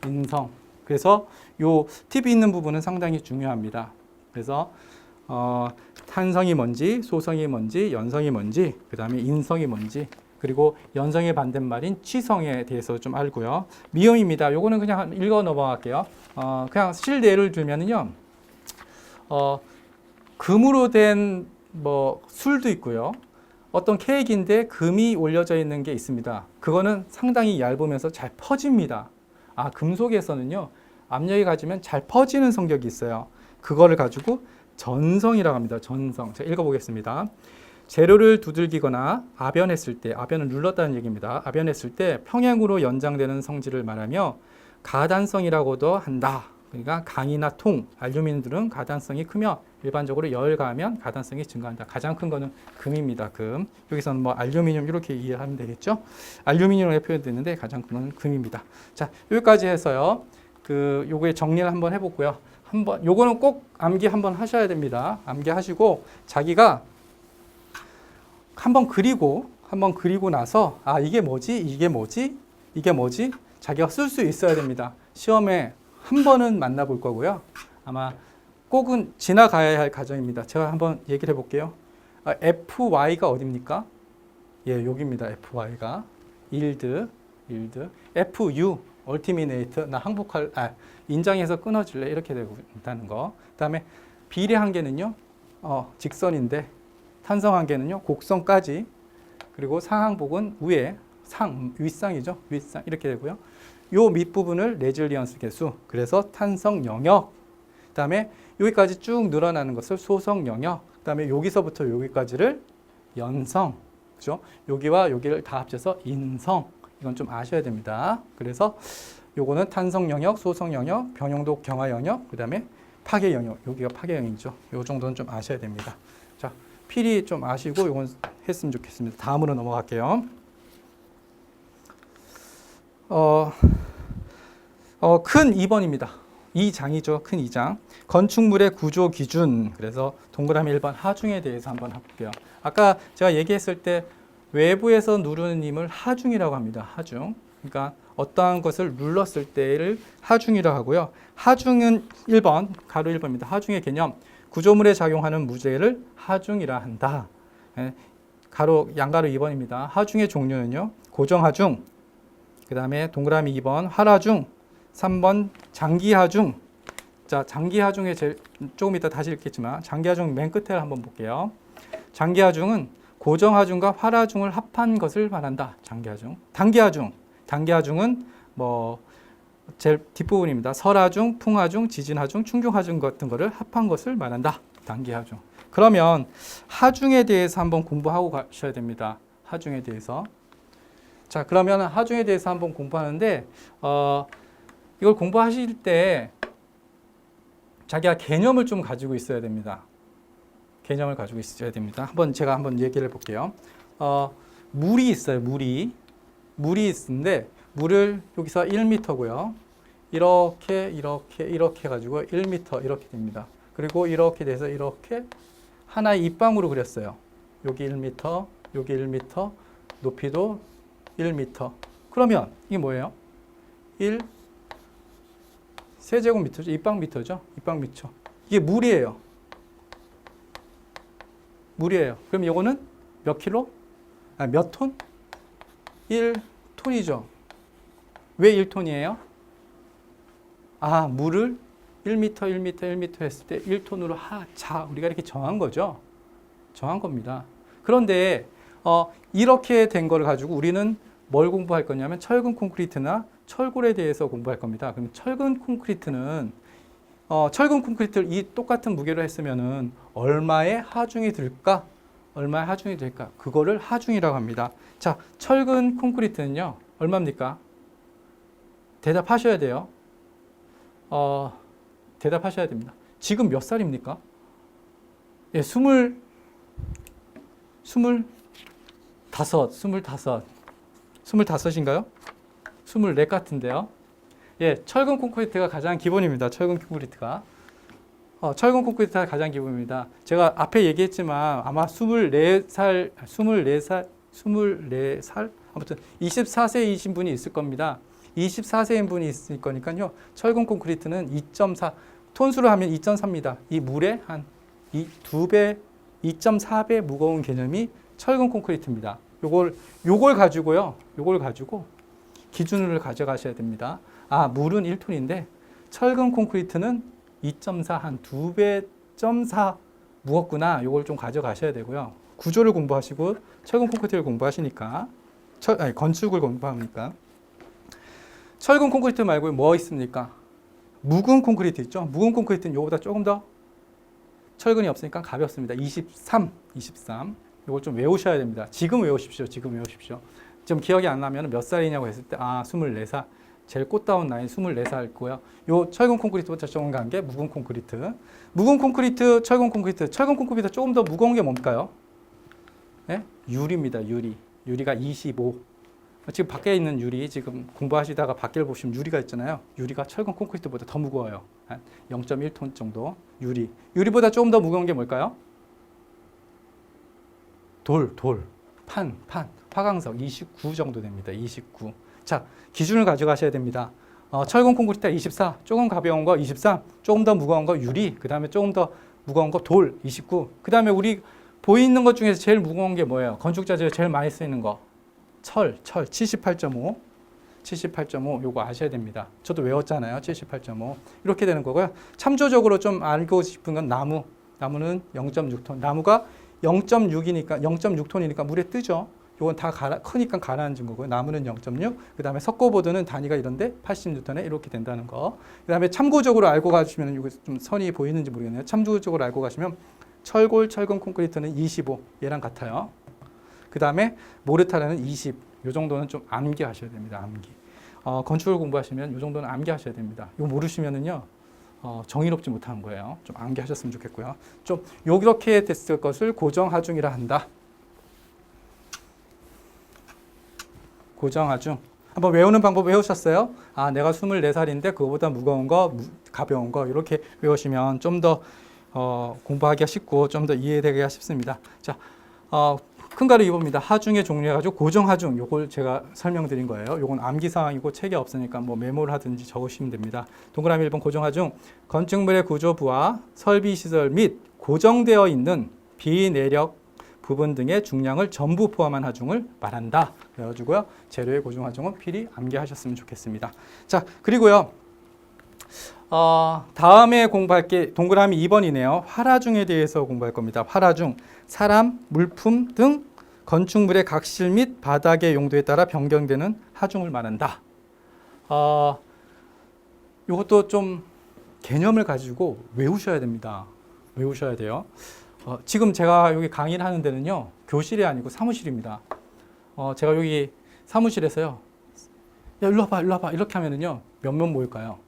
인성. 그래서 요 팁이 있는 부분은 상당히 중요합니다. 그래서 탄성이 뭔지, 소성이 뭔지, 연성이 뭔지, 그 다음에 인성이 뭔지, 그리고 연성의 반대말인 취성에 대해서 좀 알고요. 미음입니다. 요거는 그냥 읽어 넘어갈게요. 그냥 실례를 들면은요, 금으로 된 뭐 술도 있고요. 어떤 케이크인데 금이 올려져 있는 게 있습니다. 그거는 상당히 얇으면서 잘 퍼집니다. 아, 금속에서는요, 압력이 가지면 잘 퍼지는 성격이 있어요. 그거를 가지고 전성이라고 합니다. 전성. 제가 읽어보겠습니다. 재료를 두들기거나 아변했을 때, 아변을 눌렀다는 얘기입니다. 아변했을 때 평행으로 연장되는 성질을 말하며 가단성이라고도 한다. 그러니까 강이나 통, 알루미늄 등은 가단성이 크며 일반적으로 열 가하면 가단성이 증가한다. 가장 큰 거는 금입니다. 금. 여기서는 뭐 알루미늄 이렇게 이해하면 되겠죠. 알루미늄으로 표현되는데 가장 큰 거는 금입니다. 자, 여기까지 해서요. 요거의 정리를 한번 해보고요. 요거는 꼭 암기 한번 하셔야 됩니다. 암기하시고 자기가 한번 그리고 나서 아, 이게 뭐지? 자기가 쓸 수 있어야 됩니다. 시험에 한 번은 만나볼 거고요. 아마 꼭은 지나가야 할 과정입니다. 제가 한번 얘기를 해볼게요. FY가 어딥니까? 예, 여기입니다. FY가 yield, FU 얼티미네이트, 나 인장에서 끊어질래 이렇게 된다는 거. 그다음에 비례 한계는요, 직선인데 탄성 한계는요, 곡선까지. 그리고 상항복은 윗상이죠, 윗상 이렇게 되고요. 요 밑부분을 레질리언스 계수, 그래서 탄성 영역. 그다음에 여기까지 쭉 늘어나는 것을 소성 영역. 그다음에 여기서부터 여기까지를 연성, 그죠? 여기와 여기를 다 합쳐서 인성. 이건 좀 아셔야 됩니다. 그래서 요거는 탄성 영역, 소성 영역, 변형도 경화 영역, 그다음에 파괴 영역. 여기가 파괴 영역이죠. 요 정도는 좀 아셔야 됩니다. 자, 필히 좀 아시고 요건 했으면 좋겠습니다. 다음으로 넘어갈게요. 큰 2번입니다. 2장이죠. 큰 2장. 건축물의 구조 기준. 그래서 동그라미 1번 하중에 대해서 한번 해볼게요. 아까 제가 얘기했을 때 외부에서 누르는 힘을 하중이라고 합니다. 하중. 그러니까 어떠한 것을 눌렀을 때를 하중이라고 하고요. 하중은 1번, 가로 1번입니다. 하중의 개념. 구조물에 작용하는 무게를 하중이라 한다. 양가로 2번입니다. 하중의 종류는요. 고정하중, 그 다음에 동그라미 2번 활하중, 3번 장기하중. 자, 장기하중에 조금 이따 다시 읽겠지만 장기하중 맨 끝에 한번 볼게요. 장기하중은 고정하중과 활하중을 합한 것을 말한다. 장기하중. 단기하중은 뭐 제일 뒷부분입니다. 설하중, 풍하중, 지진하중, 충중하중 같은 거를 합한 것을 말한다. 단기하중. 그러면 하중에 대해서 한번 공부하고 가셔야 됩니다. 하중에 대해서. 자, 그러면 하중에 대해서 한번 공부하는데 이걸 공부하실 때 자기가 개념을 좀 가지고 있어야 됩니다. 개념을 가지고 있어야 됩니다. 제가 한번 얘기를 해볼게요. 물이 있어요. 물이 있는데 물을 여기서 1m고요. 이렇게 해가지고 1m 이렇게 됩니다. 그리고 이렇게 돼서 이렇게 하나의 입방으로 그렸어요. 여기 1m, 여기 1m, 높이도 1m. 그러면 이게 뭐예요? 1세제곱미터죠. 입방미터죠. 입방미터. 이게 물이에요. 그럼 이거는 몇 킬로? 몇 톤? 1톤이죠. 왜 1톤이에요? 물을 1m 했을 때 1톤으로 우리가 이렇게 정한 거죠. 정한 겁니다. 그런데 이렇게 된 걸 가지고 우리는 뭘 공부할 거냐면 철근 콘크리트나 철골에 대해서 공부할 겁니다. 그럼 철근 콘크리트는 철근 콘크리트를 이 똑같은 무게로 했으면은 얼마의 하중이 들까? 얼마의 하중이 될까? 그거를 하중이라고 합니다. 자, 철근 콘크리트는요, 얼마입니까? 대답하셔야 돼요. 대답하셔야 됩니다. 지금 몇 살입니까? 예, 25, 25인가요? 24 같은데요. 예, 철근 콘크리트가 가장 기본입니다. 철근 콘크리트가. 철근 콘크리트가 가장 기본입니다. 제가 앞에 얘기했지만 아마 24살, 아무튼 24세이신 분이 있을 겁니다. 24세인 분이 있을 거니까요. 철근 콘크리트는 2.4, 톤수로 하면 2.4입니다. 이 물의 한 2배, 2.4배 무거운 개념이 철근 콘크리트입니다. 요걸 가지고 기준을 가져가셔야 됩니다. 아, 물은 1톤인데 철근 콘크리트는 2.4, 한 2배.4 무겁구나. 요걸 좀 가져가셔야 되고요. 구조를 공부하시고 철근 콘크리트를 공부하시니까 건축을 공부하니까 철근 콘크리트 말고 뭐 있습니까? 묵은 콘크리트 있죠? 묵은 콘크리트는 요거보다 조금 더 철근이 없으니까 가볍습니다. 23. 요걸 좀 외우셔야 됩니다. 지금 외우십시오. 지금 기억이 안 나면 몇 살이냐고 했을 때 24살. 제일 꽃다운 나이 24살이고요. 요 철근 콘크리트보다 조금 간 게 묵은 콘크리트. 묵은 콘크리트, 철근 콘크리트. 철근 콘크리트보다 조금 더 무거운 게 뭘까요? 네? 유리입니다. 유리가 25. 지금 밖에 있는 유리, 지금 공부하시다가 밖을 보시면 유리가 있잖아요. 유리가 철근 콘크리트보다 더 무거워요. 한 0.1톤 정도 유리. 유리보다 조금 더 무거운 게 뭘까요? 판. 화강석 29 정도 됩니다. 29. 자, 기준을 가져가셔야 됩니다. 철근 콘크리트 24, 조금 가벼운 거 23, 조금 더 무거운 거 유리, 그 다음에 조금 더 무거운 거 돌 29, 그 다음에 우리 보이는 것 중에서 제일 무거운 게 뭐예요? 건축자재에 제일 많이 쓰이는 거 철 78.5 요거 아셔야 됩니다. 저도 외웠잖아요. 78.5 이렇게 되는 거고요. 참조적으로 좀 알고 싶은 건 나무는 0.6톤. 나무가 0.6톤이니까 물에 뜨죠. 요건 다 크니까 가라앉은 거고요. 나무는 0.6. 그 다음에 석고보드는 단위가 이런데 80N에 이렇게 된다는 거. 그 다음에 참고적으로 알고 가시면 이거 좀 선이 보이는지 모르겠네요. 참고적으로 알고 가시면 철근 콘크리트는 25. 얘랑 같아요. 그 다음에 모르타르는 20. 요 정도는 좀 암기하셔야 됩니다. 암기. 건축을 공부하시면 요 정도는 암기하셔야 됩니다. 요 모르시면은요. 정의롭지 못한 거예요. 좀 암기하셨으면 좋겠고요. 좀 이렇게 됐을 것을 고정하중이라 한다. 고정하중. 한번 외우는 방법 외우셨어요? 아, 내가 24살인데 그거보다 무거운 거, 가벼운 거 이렇게 외우시면 좀 더 공부하기가 쉽고 좀 더 이해되기가 쉽습니다. 자, 큰 가루 2번입니다. 하중의 종류해가지고 고정하중. 요걸 제가 설명드린 거예요. 요건 암기사항이고 책에 없으니까 뭐 메모를 하든지 적으시면 됩니다. 동그라미 1번 고정하중. 건축물의 구조부와 설비시설 및 고정되어 있는 비내력 부분 등의 중량을 전부 포함한 하중을 말한다. 그래가지고요. 재료의 고정하중은 필히 암기하셨으면 좋겠습니다. 자, 그리고요. 다음에 공부할 게 동그라미 2번이네요. 활하중에 대해서 공부할 겁니다. 활하중. 사람, 물품 등 건축물의 각실 및 바닥의 용도에 따라 변경되는 하중을 말한다. 이것도 좀 개념을 가지고 외우셔야 됩니다. 외우셔야 돼요. 지금 제가 여기 강의를 하는 데는요. 교실이 아니고 사무실입니다. 제가 여기 사무실에서요. 야, 일로 와봐. 이렇게 하면은요. 몇 명 모일까요?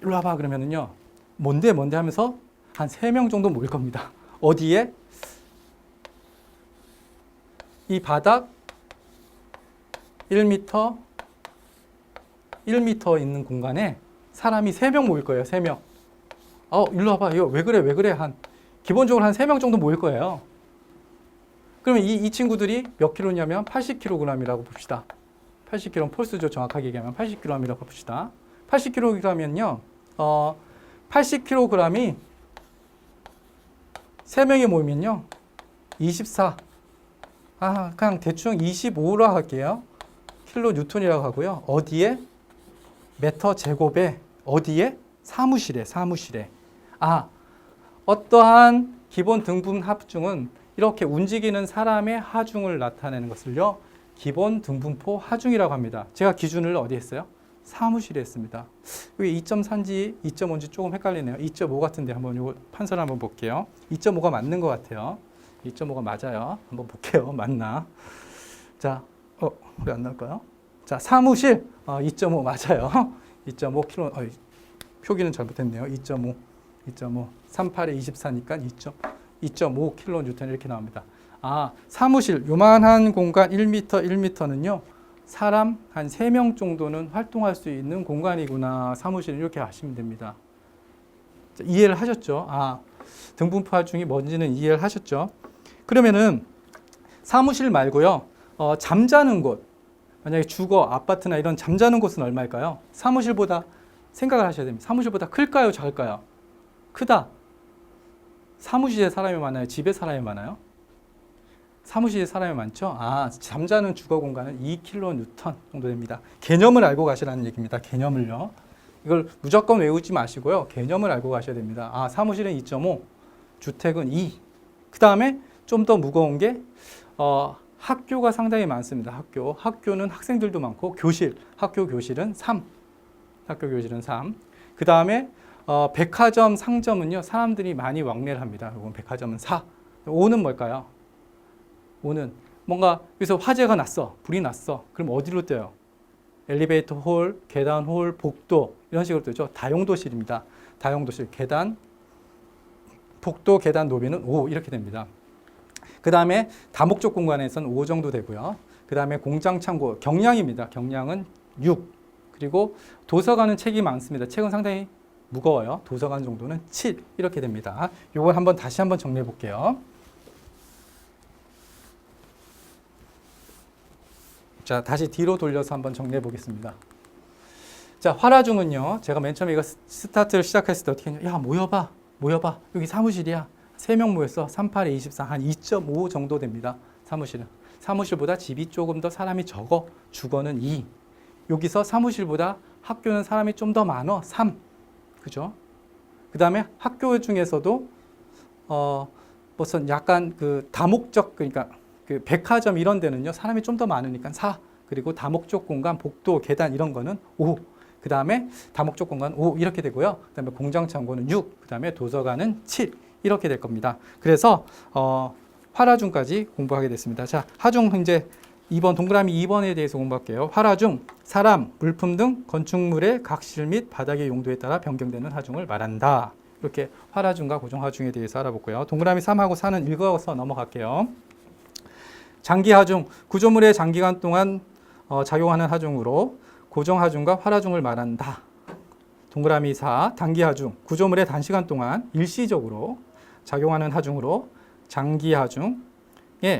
일로 와봐 그러면은요. 뭔데 하면서 한 3명 정도 모일 겁니다. 어디에? 이 바닥 1m 있는 공간에 사람이 3명 모일 거예요. 3명. 일로 와봐. 이거 왜 그래? 기본적으로 한 3명 정도 모일 거예요. 그러면 이 친구들이 몇 킬로냐면 80kg이라고 봅시다. 80kg, 폴스죠. 정확하게 얘기하면 80kg이라고 봅시다. 80kg이면요. 80kg이 3명이 모이면요. 24. 그냥 대충 25로 할게요. 킬로 뉴턴이라고 하고요. 어디에? 미터 제곱에 어디에? 사무실에. 어떠한 기본 등분 합중은 이렇게 움직이는 사람의 하중을 나타내는 것을요. 기본 등분포 하중이라고 합니다. 제가 기준을 어디 했어요? 사무실에 했습니다. 여기 2.3인지 2.5인지 조금 헷갈리네요. 2.5 같은데 한번 이거 판서를 한번 볼게요. 2.5가 맞는 것 같아요. 2.5가 맞아요. 한번 볼게요. 맞나? 자, 왜 안 나올까요? 자, 사무실 2.5 맞아요. 2.5kg. 표기는 잘못했네요. 2.5, 38에 24니까 2.5kN 이렇게 나옵니다. 사무실 요만한 공간 1m, 1m는요. 사람 한 3명 정도는 활동할 수 있는 공간이구나. 사무실 이렇게 아시면 됩니다. 자, 이해를 하셨죠? 등분포 하중이 뭔지는 이해를 하셨죠? 그러면은 사무실 말고요. 잠자는 곳. 만약에 주거, 아파트나 이런 잠자는 곳은 얼마일까요? 사무실보다 생각을 하셔야 됩니다. 사무실보다 클까요? 작을까요? 크다. 사무실에 사람이 많아요? 집에 사람이 많아요? 사무실에 사람이 많죠? 잠자는 주거 공간은 2kN 정도 됩니다. 개념을 알고 가시라는 얘기입니다. 개념을요. 이걸 무조건 외우지 마시고요. 개념을 알고 가셔야 됩니다. 사무실은 2.5, 주택은 2. 그 다음에 좀 더 무거운 게 학교가 상당히 많습니다. 학교는 학생들도 많고 학교 교실은 3. 학교 교실은 3. 그 다음에 백화점, 상점은요. 사람들이 많이 왕래를 합니다. 이건 백화점은 4. 5는 뭘까요? 5는 뭔가 여기서 화재가 났어. 불이 났어. 그럼 어디로 뛰어요? 엘리베이터 홀, 계단 홀, 복도 이런 식으로 뜨죠. 다용도실입니다. 다용도실, 계단, 복도, 계단 노비는 5 이렇게 됩니다. 그 다음에 다목적 공간에서는 5 정도 되고요. 그 다음에 공장, 창고, 경량입니다. 경량은 6. 그리고 도서관은 책이 많습니다. 책은 상당히 무거워요. 도서관 정도는 7 이렇게 됩니다. 이걸 다시 한번 정리해 볼게요. 자, 다시 뒤로 돌려서 한번 정리해 보겠습니다. 자, 활화중은요. 제가 맨 처음에 이거 스타트를 시작했을 때 어떻게 했냐? 야, 모여봐. 여기 사무실이야. 3명 모였어. 38에 24, 한 2.5 정도 됩니다. 사무실은. 사무실보다 집이 조금 더 사람이 적어. 주거는 2. 여기서 사무실보다 학교는 사람이 좀 더 많어. 3. 그죠? 그 다음에 학교 중에서도 무슨 약간 그 다목적, 그러니까 그 백화점 이런 데는요. 사람이 좀 더 많으니까 4. 그리고 다목적 공간, 복도, 계단 이런 거는 5. 그 다음에 다목적 공간 5 이렇게 되고요. 그 다음에 공장, 창고는 6. 그 다음에 도서관은 7. 이렇게 될 겁니다. 그래서 활화중까지 공부하게 됐습니다. 자, 하중 이제 2번 동그라미 2번에 대해서 공부할게요. 활화중, 사람, 물품 등 건축물의 각실 및 바닥의 용도에 따라 변경되는 하중을 말한다. 이렇게 활화중과 고정하중에 대해서 알아보고요. 동그라미 3하고 4는 읽어서 넘어갈게요. 장기하중, 구조물의 장기간 동안 작용하는 하중으로 고정하중과 활화중을 말한다. 동그라미 4, 단기하중, 구조물의 단시간 동안 일시적으로 작용하는 하중으로 장기하중,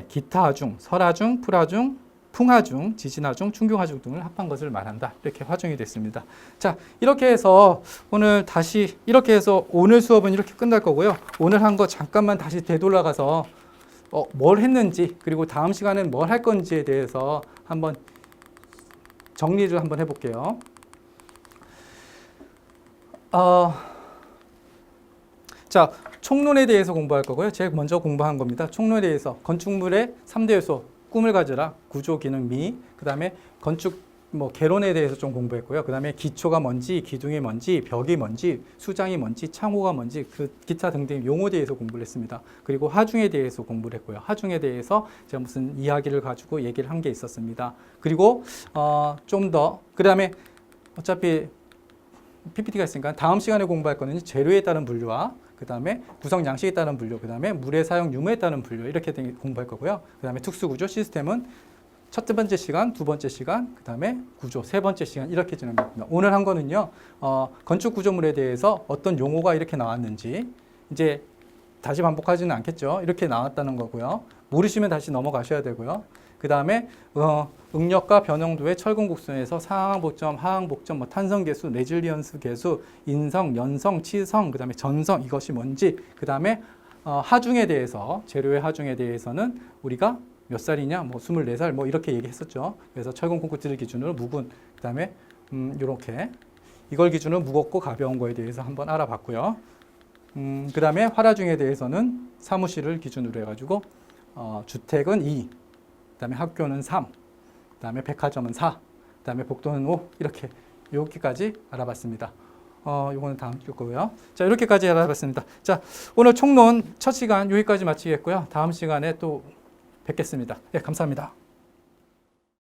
기타 하중, 설하중, 풀하중, 풍하중, 지진하중, 충격하중 등을 합한 것을 말한다. 이렇게 화중이 됐습니다. 자, 이렇게 해서 오늘 오늘 수업은 이렇게 끝날 거고요. 오늘 한 거 잠깐만 다시 되돌아가서 뭘 했는지 그리고 다음 시간엔 뭘 할 건지에 대해서 한번 정리를 한번 해볼게요. 자, 총론에 대해서 공부할 거고요. 제가 먼저 공부한 겁니다. 총론에 대해서 건축물의 3대 요소, 꿈을 가져라, 구조, 기능, 미, 그 다음에 건축 개론에 대해서 좀 공부했고요. 그 다음에 기초가 뭔지, 기둥이 뭔지, 벽이 뭔지, 수장이 뭔지, 창호가 뭔지, 그 기타 등등 용어에 대해서 공부를 했습니다. 그리고 하중에 대해서 공부를 했고요. 하중에 대해서 제가 무슨 이야기를 가지고 얘기를 한 게 있었습니다. 그리고 좀 더, 그 다음에 어차피 PPT가 있으니까 다음 시간에 공부할 거는 재료에 따른 분류와 그 다음에 구성 양식에 따른 분류, 그 다음에 물의 사용 유무에 따른 분류 이렇게 공부할 거고요. 그 다음에 특수구조 시스템은 첫 번째 시간, 두 번째 시간, 그 다음에 구조, 세 번째 시간 이렇게 진행됩니다. 오늘 한 거는요. 건축 구조물에 대해서 어떤 용어가 이렇게 나왔는지 이제 다시 반복하지는 않겠죠. 이렇게 나왔다는 거고요. 모르시면 다시 넘어가셔야 되고요. 그 다음에 응력과 변형도의 철근곡선에서 상항복점, 하항복점, 탄성계수, 레질리언스 계수, 인성, 연성, 치성, 그 다음에 전성 이것이 뭔지, 그 다음에 하중에 대해서 재료의 하중에 대해서는 우리가 몇 살이냐, 24살 이렇게 얘기했었죠. 그래서 철근 콘크리트를 기준으로 묵은, 그 다음에 이렇게 이걸 기준으로 무겁고 가벼운 거에 대해서 한번 알아봤고요. 그 다음에 활화중에 대해서는 사무실을 기준으로 해가지고 주택은 2, 그 다음에 학교는 3, 그다음에 백화점은 4, 그다음에 복도는 5 이렇게 여기까지 알아봤습니다. 이거는 다음 주 거고요. 자, 이렇게까지 알아봤습니다. 자, 오늘 총론 첫 시간 여기까지 마치겠고요. 다음 시간에 또 뵙겠습니다. 네, 감사합니다.